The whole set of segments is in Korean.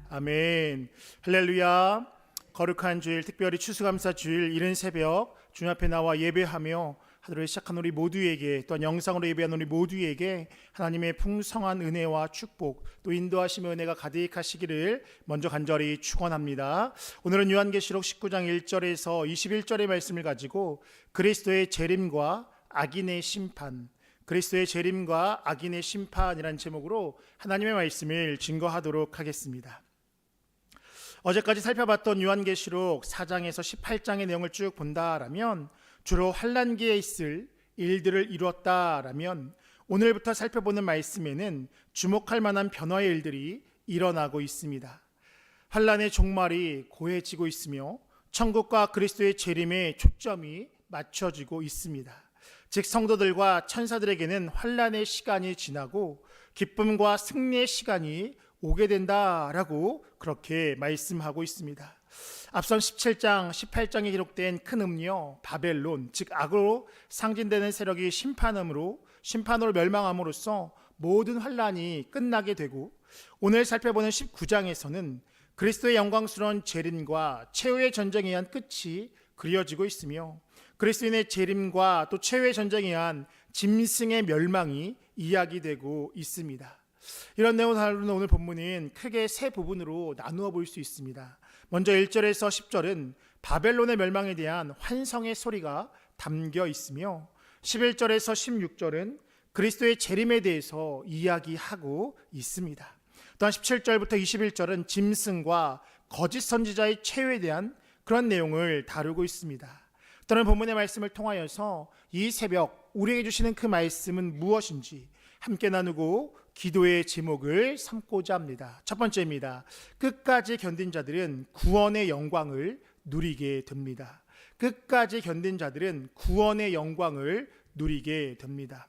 아멘. 할렐루야. 거룩한 주일, 특별히 추수감사 주일 이른 새벽 주님 앞에 나와 예배하며 하루를 시작한 우리 모두에게, 또한 영상으로 예배한 우리 모두에게 하나님의 풍성한 은혜와 축복, 또 인도하심의 은혜가 가득하시기를 먼저 간절히 축원합니다. 오늘은 요한계시록 19장 1절에서 21절의 말씀을 가지고 그리스도의 재림과 악인의 심판, 그리스도의 재림과 악인의 심판이라는 제목으로 하나님의 말씀을 증거하도록 하겠습니다. 어제까지 살펴봤던 요한계시록 4장에서 18장의 내용을 쭉 본다라면 주로 환난기에 있을 일들을 이루었다라면, 오늘부터 살펴보는 말씀에는 주목할 만한 변화의 일들이 일어나고 있습니다. 환난의 종말이 고해지고 있으며 천국과 그리스도의 재림에 초점이 맞춰지고 있습니다. 즉 성도들과 천사들에게는 환난의 시간이 지나고 기쁨과 승리의 시간이 오게 된다라고 그렇게 말씀하고 있습니다. 앞선 17장, 18장에 기록된 큰 음료 바벨론, 즉 악으로 상징되는 세력이 심판으로 멸망함으로써 모든 환난이 끝나게 되고, 오늘 살펴보는 19장에서는 그리스도의 영광스러운 재림과 최후의 전쟁에 의한 끝이 그려지고 있으며, 그리스도인의 재림과 또 최후의 전쟁에 의한 짐승의 멸망이 이야기되고 있습니다. 이런 내용을 다루는 오늘 본문은 크게 세 부분으로 나누어 볼 수 있습니다. 먼저 1절에서 10절은 바벨론의 멸망에 대한 환성의 소리가 담겨 있으며, 11절에서 16절은 그리스도의 재림에 대해서 이야기하고 있습니다. 또한 17절부터 21절은 짐승과 거짓 선지자의 최후에 대한 그런 내용을 다루고 있습니다. 또는 본문의 말씀을 통하여서 이 새벽 우리에게 주시는 그 말씀은 무엇인지 함께 나누고 기도의 제목을 삼고자 합니다. 첫 번째입니다. 끝까지 견딘 자들은 구원의 영광을 누리게 됩니다. 끝까지 견딘 자들은 구원의 영광을 누리게 됩니다.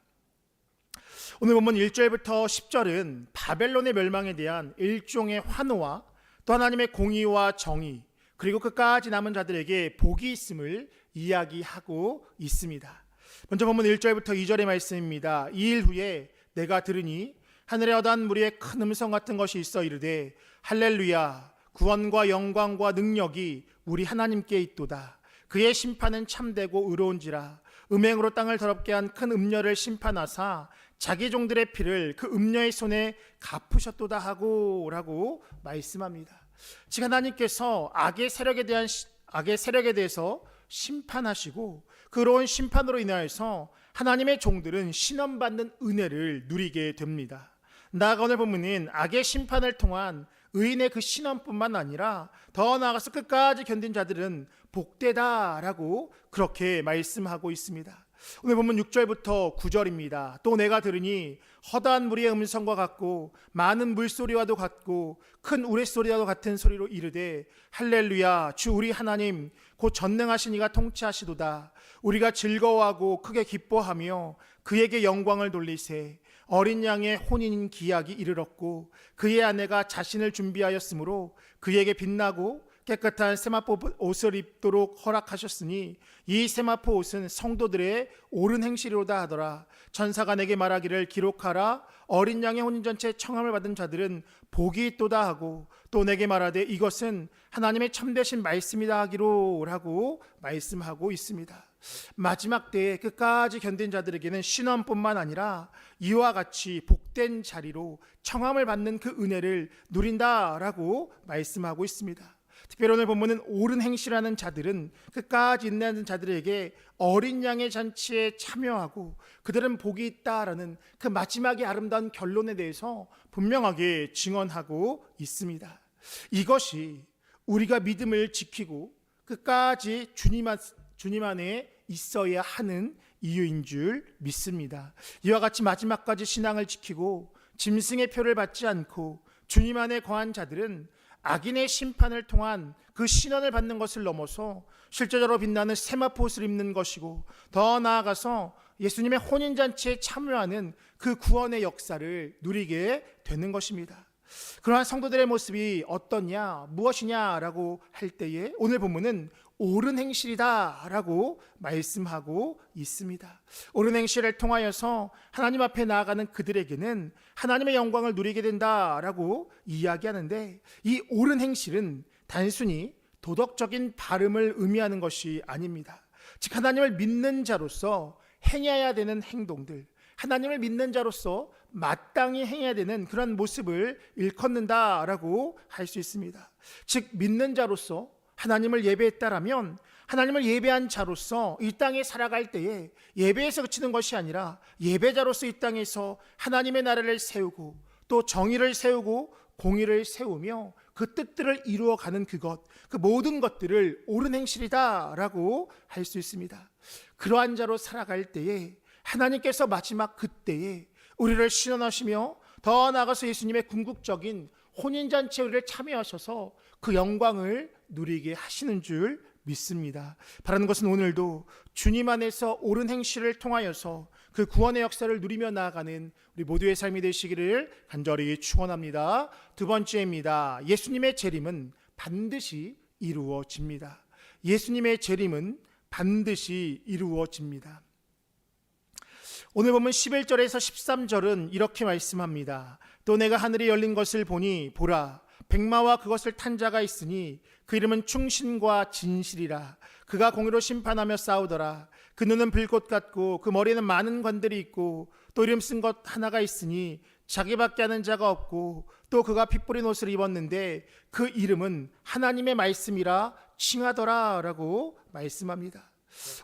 오늘 본문 1절부터 10절은 바벨론의 멸망에 대한 일종의 환호와 또 하나님의 공의와 정의, 그리고 끝까지 남은 자들에게 복이 있음을 이야기하고 있습니다. 먼저 본문 1절부터 2절의 말씀입니다. 이 일 후에 내가 들으니 하늘에 어단 무리의 큰 음성 같은 것이 있어 이르되 할렐루야, 구원과 영광과 능력이 우리 하나님께 있도다. 그의 심판은 참되고 의로운지라. 음행으로 땅을 더럽게 한 큰 음녀를 심판하사 자기 종들의 피를 그 음녀의 손에 갚으셨도다 하고 라고 말씀합니다. 즉 하나님께서 악의 세력에 대해서 심판하시고, 그런 심판으로 인하여서 하나님의 종들은 신원받는 은혜를 누리게 됩니다. 나아가 오늘 본문은 악의 심판을 통한 의인의 그 신원뿐만 아니라 더 나아가서 끝까지 견딘 자들은 복되다라고 그렇게 말씀하고 있습니다. 오늘 본문 6절부터 9절입니다. 또 내가 들으니 허다한 무리의 음성과 같고 많은 물소리와도 같고 큰 우레소리와도 같은 소리로 이르되 할렐루야, 주 우리 하나님 곧 전능하신 이가 통치하시도다. 우리가 즐거워하고 크게 기뻐하며 그에게 영광을 돌리세. 어린 양의 혼인 기약이 이르렀고 그의 아내가 자신을 준비하였으므로 그에게 빛나고 깨끗한 세마포 옷을 입도록 허락하셨으니 이 세마포 옷은 성도들의 옳은 행실이로다 하더라. 천사가 내게 말하기를 기록하라. 어린 양의 혼인잔치에 청함을 받은 자들은 복이 있도다 하고, 또 내게 말하되 이것은 하나님의 참되신 말씀이다 하기로 라고 말씀하고 있습니다. 마지막 때에 끝까지 견딘 자들에게는 신원뿐만 아니라 이와 같이 복된 자리로 청함을 받는 그 은혜를 누린다라고 말씀하고 있습니다. 특별히 오늘 본문은 옳은 행실하는 자들은, 끝까지 인내하는 자들에게 어린 양의 잔치에 참여하고 그들은 복이 있다라는 그 마지막의 아름다운 결론에 대해서 분명하게 증언하고 있습니다. 이것이 우리가 믿음을 지키고 끝까지 주님 안에 있어야 하는 이유인 줄 믿습니다. 이와 같이 마지막까지 신앙을 지키고 짐승의 표를 받지 않고 주님 안에 거한 자들은 악인의 심판을 통한 그 신원을 받는 것을 넘어서 실제적으로 빛나는 세마포 옷을 입는 것이고, 더 나아가서 예수님의 혼인잔치에 참여하는 그 구원의 역사를 누리게 되는 것입니다. 그러한 성도들의 모습이 어떠냐, 무엇이냐라고 할 때에 오늘 본문은 옳은 행실이다라고 말씀하고 있습니다. 옳은 행실을 통하여서 하나님 앞에 나아가는 그들에게는 하나님의 영광을 누리게 된다라고 이야기하는데, 이 옳은 행실은 단순히 도덕적인 발음을 의미하는 것이 아닙니다. 즉 하나님을 믿는 자로서 행해야 되는 행동들, 하나님을 믿는 자로서 마땅히 행해야 되는 그런 모습을 일컫는다라고 할 수 있습니다. 즉 믿는 자로서 하나님을 예배했다라면 하나님을 예배한 자로서 이 땅에 살아갈 때에 예배에서 그치는 것이 아니라 예배자로서 이 땅에서 하나님의 나라를 세우고 또 정의를 세우고 공의를 세우며 그 뜻들을 이루어가는 그것, 그 모든 것들을 옳은 행실이다라고 할 수 있습니다. 그러한 자로 살아갈 때에 하나님께서 마지막 그때에 우리를 신원하시며 더 나아가서 예수님의 궁극적인 혼인잔치에 우리를 참여하셔서 그 영광을 누리게 하시는 줄 믿습니다. 바라는 것은 오늘도 주님 안에서 옳은 행실을 통하여서 그 구원의 역사를 누리며 나아가는 우리 모두의 삶이 되시기를 간절히 축원합니다. 두 번째입니다. 예수님의 재림은 반드시 이루어집니다. 예수님의 재림은 반드시 이루어집니다. 오늘 보면 11절에서 13절은 이렇게 말씀합니다. 또 내가 하늘이 열린 것을 보니 보라 백마와 그것을 탄 자가 있으니 그 이름은 충신과 진실이라. 그가 공의로 심판하며 싸우더라. 그 눈은 불꽃 같고 그 머리에는 많은 관들이 있고 또 이름 쓴 것 하나가 있으니 자기밖에 아는 자가 없고 또 그가 핏 뿌린 옷을 입었는데 그 이름은 하나님의 말씀이라 칭하더라 라고 말씀합니다.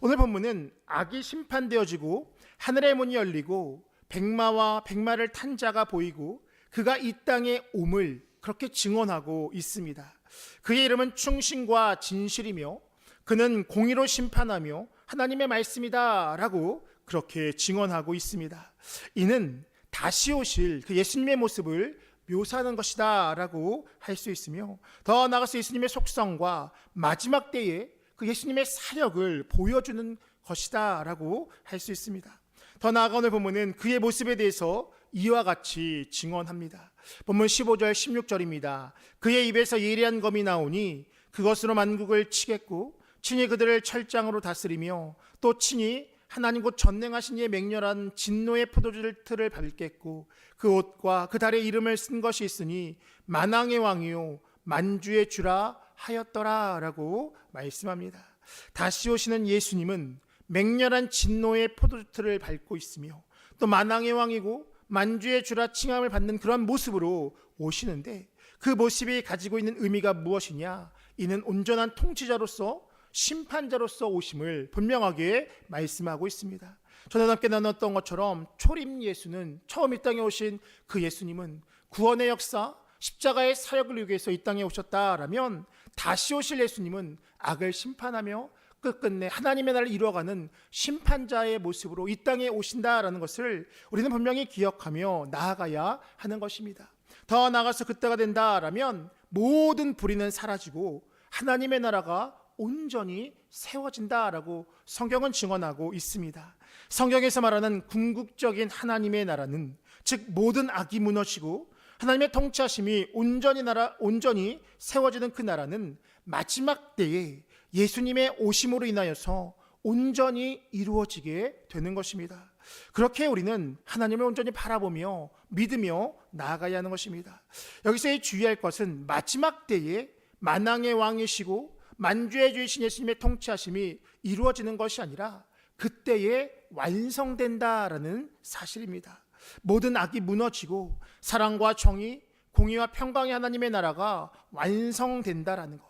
오늘 본문은 악이 심판되어지고 하늘의 문이 열리고 백마와 백마를 탄 자가 보이고 그가 이 땅에 옴을 그렇게 증언하고 있습니다. 그의 이름은 충신과 진실이며 그는 공의로 심판하며 하나님의 말씀이다 라고 그렇게 증언하고 있습니다. 이는 다시 오실 그 예수님의 모습을 묘사하는 것이다 라고 할 수 있으며, 더 나아가서 예수님의 속성과 마지막 때에 그 예수님의 사력을 보여주는 것이다 라고 할 수 있습니다. 더 나아가 오늘 보면은 그의 모습에 대해서 이와 같이 증언합니다. 본문 15절 16절입니다. 그의 입에서 예리한 검이 나오니 그것으로 만국을 치겠고 친히 그들을 철장으로 다스리며 또 친히 하나님 곧 전능하신 이의 맹렬한 진노의 포도주를 틀을 밟겠고 그 옷과 그 달의 이름을 쓴 것이 있으니 만왕의 왕이요 만주의 주라 하였더라 라고 말씀합니다. 다시 오시는 예수님은 맹렬한 진노의 포도주틀을 밟고 있으며 또 만왕의 왕이고 만주의 주라 칭함을 받는 그런 모습으로 오시는데, 그 모습이 가지고 있는 의미가 무엇이냐? 이는 온전한 통치자로서 심판자로서 오심을 분명하게 말씀하고 있습니다. 전에 함께 나눴던 것처럼 초림 예수는, 처음 이 땅에 오신 그 예수님은 구원의 역사, 십자가의 사역을 위해서 이 땅에 오셨다라면, 다시 오실 예수님은 악을 심판하며 끝끝내 하나님의 나라를 이루어가는 심판자의 모습으로 이 땅에 오신다라는 것을 우리는 분명히 기억하며 나아가야 하는 것입니다. 더 나아가서 그때가 된다라면 모든 불의는 사라지고 하나님의 나라가 온전히 세워진다라고 성경은 증언하고 있습니다. 성경에서 말하는 궁극적인 하나님의 나라는, 즉 모든 악이 무너지고 하나님의 통치하심이 온전히 세워지는 그 나라는 마지막 때에 예수님의 오심으로 인하여서 온전히 이루어지게 되는 것입니다. 그렇게 우리는 하나님을 온전히 바라보며 믿으며 나아가야 하는 것입니다. 여기서 주의할 것은 마지막 때에 만왕의 왕이시고 만주의 주이신 예수님의 통치하심이 이루어지는 것이 아니라 그때에 완성된다라는 사실입니다. 모든 악이 무너지고 사랑과 정의, 공의와 평강의 하나님의 나라가 완성된다라는 것.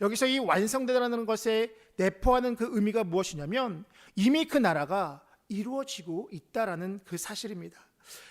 여기서 이 완성된다라는 것에 내포하는 그 의미가 무엇이냐면 이미 그 나라가 이루어지고 있다라는 그 사실입니다.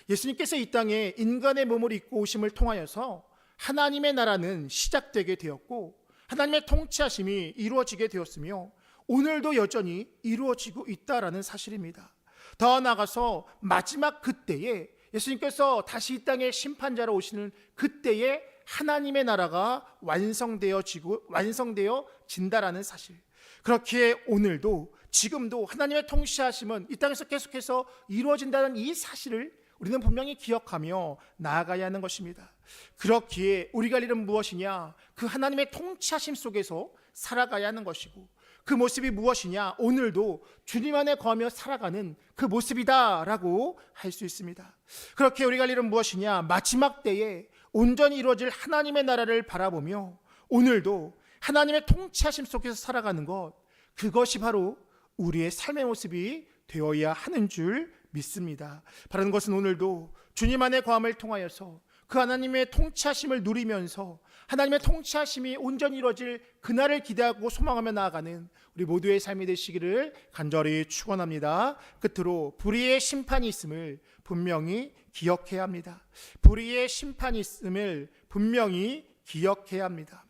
예수님께서 이 땅에 인간의 몸을 입고 오심을 통하여서 하나님의 나라는 시작되게 되었고 하나님의 통치하심이 이루어지게 되었으며 오늘도 여전히 이루어지고 있다라는 사실입니다. 더 나아가서 마지막 그때에 예수님께서 다시 이 땅에 심판자로 오시는 그때에 하나님의 나라가 완성되어진다라는 사실. 그렇기에 오늘도 지금도 하나님의 통치하심은 이 땅에서 계속해서 이루어진다는 이 사실을 우리는 분명히 기억하며 나아가야 하는 것입니다. 그렇기에 우리가 할 일은 무엇이냐? 그 하나님의 통치하심 속에서 살아가야 하는 것이고, 그 모습이 무엇이냐? 오늘도 주님 안에 거하며 살아가는 그 모습이다라고 할 수 있습니다. 그렇게 우리가 할 일은 무엇이냐? 마지막 때에 온전히 이루어질 하나님의 나라를 바라보며 오늘도 하나님의 통치하심 속에서 살아가는 것, 그것이 바로 우리의 삶의 모습이 되어야 하는 줄 믿습니다. 바라는 것은 오늘도 주님 안에 거함을 통하여서 그 하나님의 통치하심을 누리면서 하나님의 통치하심이 온전히 이루어질 그날을 기대하고 소망하며 나아가는 우리 모두의 삶이 되시기를 간절히 축원합니다. 끝으로 불의의 심판이 있음을 분명히 기억해야 합니다. 불의의 심판이 있음을 분명히 기억해야 합니다.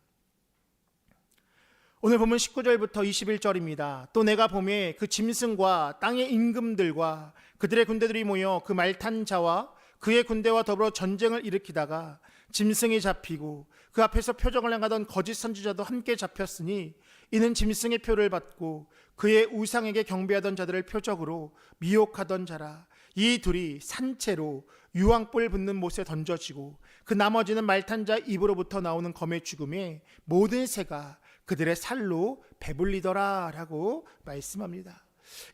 오늘 본문 19절부터 21절입니다. 또 내가 보매 그 짐승과 땅의 임금들과 그들의 군대들이 모여 그 말탄 자와 그의 군대와 더불어 전쟁을 일으키다가 짐승이 잡히고 그 앞에서 표적을 행하던 거짓 선지자도 함께 잡혔으니 이는 짐승의 표를 받고 그의 우상에게 경배하던 자들을 표적으로 미혹하던 자라. 이 둘이 산채로 유황불 붙는 못에 던져지고 그 나머지는 말탄 자 입으로부터 나오는 검의 죽음에 모든 새가 그들의 살로 배불리더라 라고 말씀합니다.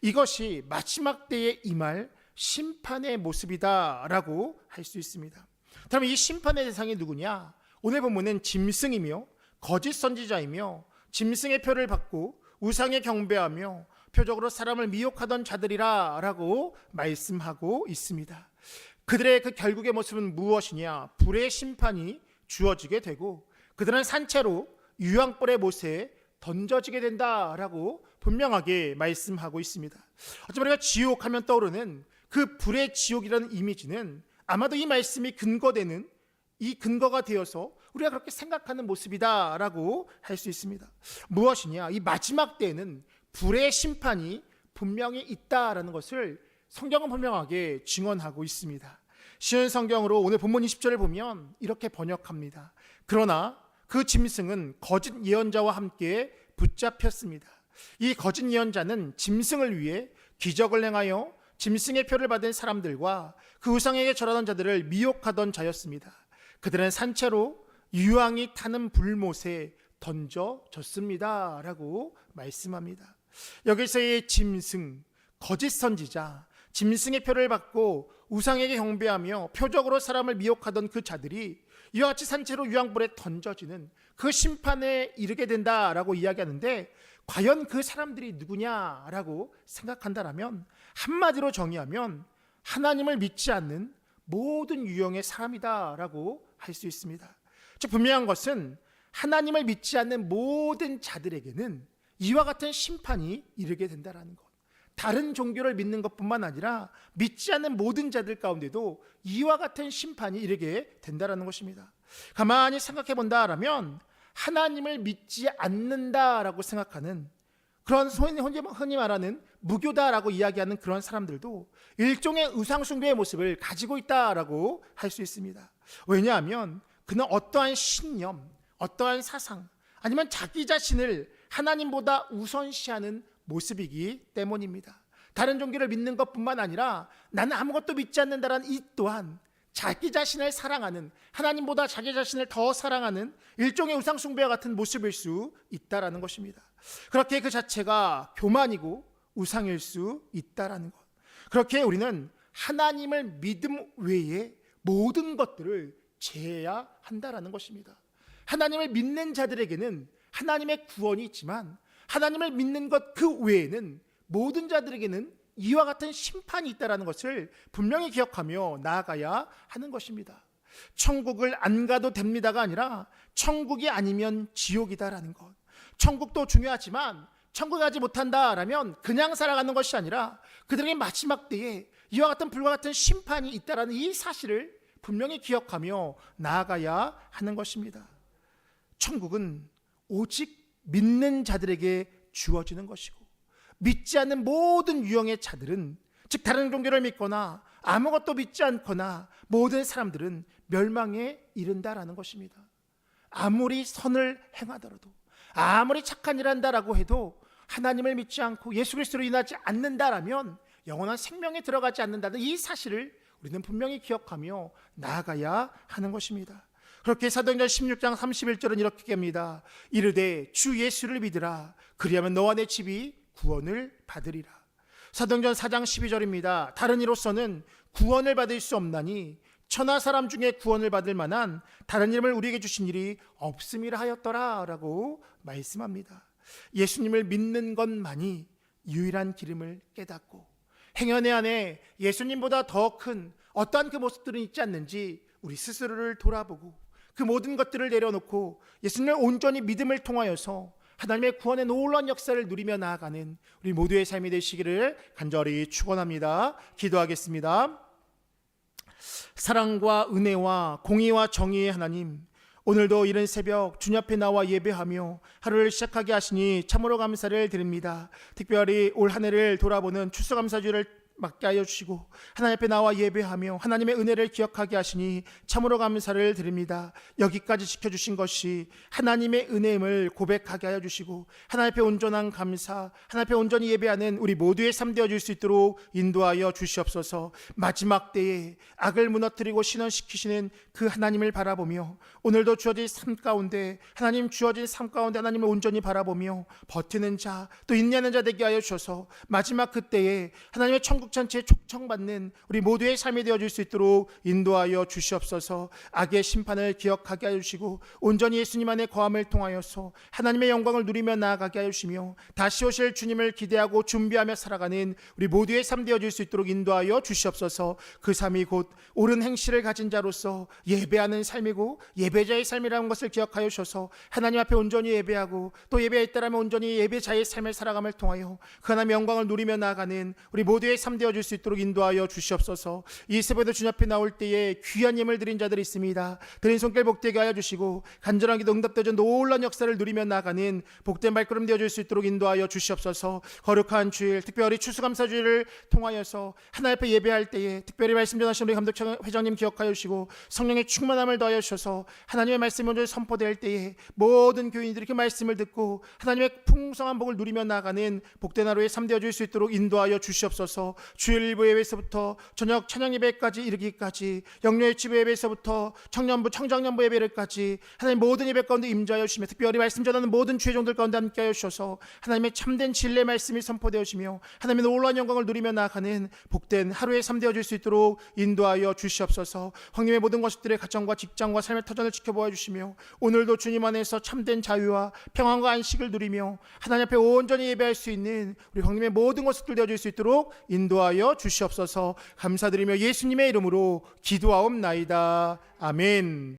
이것이 마지막 때에 임할 심판의 모습이다 라고 할 수 있습니다. 그러면 이 심판의 대상이 누구냐? 오늘 본문은 짐승이며 거짓 선지자이며 짐승의 표를 받고 우상에 경배하며 표적으로 사람을 미혹하던 자들이라 라고 말씀하고 있습니다. 그들의 그 결국의 모습은 무엇이냐? 불의 심판이 주어지게 되고 그들은 산채로 유황불의 못에 던져지게 된다라고 분명하게 말씀하고 있습니다. 어쩌면 우리가 지옥하면 떠오르는 그 불의 지옥이라는 이미지는 아마도 이 말씀이 근거되는 이 근거가 되어서 우리가 그렇게 생각하는 모습이다라고 할 수 있습니다. 무엇이냐? 이 마지막 때에는 불의 심판이 분명히 있다라는 것을 성경은 분명하게 증언하고 있습니다. 쉬운 성경으로 오늘 본문 20절을 보면 이렇게 번역합니다. 그러나 그 짐승은 거짓 예언자와 함께 붙잡혔습니다. 이 거짓 예언자는 짐승을 위해 기적을 행하여 짐승의 표를 받은 사람들과 그 우상에게 절하던 자들을 미혹하던 자였습니다. 그들은 산채로 유황이 타는 불못에 던져졌습니다 라고 말씀합니다. 여기서의 짐승, 거짓 선지자, 짐승의 표를 받고 우상에게 경배하며 표적으로 사람을 미혹하던 그 자들이 이와 같이 산채로 유황불에 던져지는 그 심판에 이르게 된다라고 이야기하는데, 과연 그 사람들이 누구냐라고 생각한다라면 한마디로 정의하면 하나님을 믿지 않는 모든 유형의 사람이다라고 할 수 있습니다. 즉 분명한 것은 하나님을 믿지 않는 모든 자들에게는 이와 같은 심판이 이르게 된다라는 것. 다른 종교를 믿는 것뿐만 아니라 믿지 않는 모든 자들 가운데도 이와 같은 심판이 이르게 된다라는 것입니다. 가만히 생각해 본다라면 하나님을 믿지 않는다라고 생각하는 그런 흔히 말하는 무교다라고 이야기하는 그런 사람들도 일종의 우상숭배의 모습을 가지고 있다라고 할 수 있습니다. 왜냐하면 그는 어떠한 신념, 어떠한 사상, 아니면 자기 자신을 하나님보다 우선시하는 모습이기 때문입니다. 다른 종교를 믿는 것뿐만 아니라 나는 아무것도 믿지 않는다라는 이 또한 자기 자신을 사랑하는, 하나님보다 자기 자신을 더 사랑하는 일종의 우상숭배와 같은 모습일 수 있다라는 것입니다. 그렇게 그 자체가 교만이고 우상일 수 있다라는 것. 그렇게 우리는 하나님을 믿음 외에 모든 것들을 제해야 한다라는 것입니다. 하나님을 믿는 자들에게는 하나님의 구원이 있지만 하나님을 믿는 것 그 외에는 모든 자들에게는 이와 같은 심판이 있다는 것을 분명히 기억하며 나아가야 하는 것입니다. 천국을 안 가도 됩니다가 아니라 천국이 아니면 지옥이다라는 것. 천국도 중요하지만 천국 가지 못한다라면 그냥 살아가는 것이 아니라 그들에게 마지막 때에 이와 같은 불과 같은 심판이 있다라는 이 사실을 분명히 기억하며 나아가야 하는 것입니다. 천국은 오직 믿는 자들에게 주어지는 것이고 믿지 않는 모든 유형의 자들은, 즉 다른 종교를 믿거나 아무것도 믿지 않거나 모든 사람들은 멸망에 이른다라는 것입니다. 아무리 선을 행하더라도, 아무리 착한 일 한다라고 해도 하나님을 믿지 않고 예수 그리스도로 인하지 않는다라면 영원한 생명에 들어가지 않는다는 이 사실을 우리는 분명히 기억하며 나아가야 하는 것입니다. 그렇게 사도행전 16장 31절은 이렇게 얘기합니다. 이르되 주 예수를 믿으라. 그리하면 너와 내 집이 구원을 받으리라. 사도행전 4장 12절입니다. 다른 이로서는 구원을 받을 수 없나니 천하 사람 중에 구원을 받을 만한 다른 이름을 우리에게 주신 일이 없음이라 하였더라 라고 말씀합니다. 예수님을 믿는 것만이 유일한 기름을 깨닫고 행여 안에 예수님보다 더 큰 어떠한 그 모습들은 있지 않는지 우리 스스로를 돌아보고 그 모든 것들을 내려놓고 예수님을 온전히 믿음을 통하여서 하나님의 구원의 놀라운 역사를 누리며 나아가는 우리 모두의 삶이 되시기를 간절히 축원합니다. 기도하겠습니다. 사랑과 은혜와 공의와 정의의 하나님, 오늘도 이른 새벽 주님 앞에 나와 예배하며 하루를 시작하게 하시니 참으로 감사를 드립니다. 특별히 올 한 해를 돌아보는 추수감사주를 맡게 하여 주시고 하나님 앞에 나와 예배하며 하나님의 은혜를 기억하게 하시니 참으로 감사를 드립니다. 여기까지 지켜주신 것이 하나님의 은혜임을 고백하게 하여 주시고 하나님 앞에 온전한 감사, 하나님 앞에 온전히 예배하는 우리 모두의 삶 되어질 수 있도록 인도하여 주시옵소서. 마지막 때에 악을 무너뜨리고 신원시키시는 그 하나님을 바라보며 오늘도 주어진 삶 가운데 하나님 주어진 삶 가운데 하나님을 온전히 바라보며 버티는 자, 또 인내하는 자 되게 하여 주셔서 마지막 그때에 하나님의 천국 전체에 촉청받는 우리 모두의 삶이 되어질 수 있도록 인도하여 주시옵소서. 악의 심판을 기억하게 하여 주시고 온전히 예수님 안에 거함을 통하여서 하나님의 영광을 누리며 나아가게 하여 주시며 다시 오실 주님을 기대하고 준비하며 살아가는 우리 모두의 삶 되어질 수 있도록 인도하여 주시옵소서. 그 삶이 곧 옳은 행실을 가진 자로서 예배하는 삶이고 예배자의 삶이라는 것을 기억하여 주셔서 하나님 앞에 온전히 예배하고 또 예배했다라면 온전히 예배자의 삶을 살아감을 통하여 그 하나님의 영광을 누리며 나아가는 우리 모두의 삶 되어질 수 있도록 인도하여 주시옵소서. 이 새벽에도 주님 앞에 나올 때에 귀한 예물 드린 자들이 있습니다. 드린 손길 복되게 하여 주시고 간절한 기도 응답되어 놀라운 역사를 누리며 나아가는 복된 발걸음 되어질 수 있도록 인도하여 주시옵소서. 거룩한 주일, 특별히 추수감사주일을 통하여서 하나님 앞에 예배할 때에 특별히 말씀 전하신 우리 감독 회장님 기억하여 주시고 성령의 충만함을 더하여 주셔서 하나님의 말씀이 먼저 선포될 때에 모든 교인들이 그 말씀을 듣고 하나님의 풍성한 복을 누리며 나아가는 복된 하루의 삶 되어질 수 있도록 인도하여 주시옵소서. 주일 일부 예배에서부터 저녁 찬양 예배까지 이르기까지 영녀의 집 예배에서부터 청년부 청장년부 예배를까지 하나님 모든 예배 가운데 임재하여 주시며 특별히 말씀 전하는 모든 주의 종들 가운데 함께하여 주셔서 하나님의 참된 진리의 말씀이 선포되어지며 하나님의 놀라운 영광을 누리며 나아가는 복된 하루의 삶 되어질 수 있도록 인도하여 주시옵소서. 황님의 모든 것들의 가정과 직장과 삶의 터전을 지켜보아 주시며 오늘도 주님 안에서 참된 자유와 평안과 안식을 누리며 하나님 앞에 온전히 예배할 수 있는 우리 황님의 모든 것들 되어질 수 있도록 인도하여 주시옵소서. 감사드리며 예수님의 이름으로 기도하옵나이다. 아멘.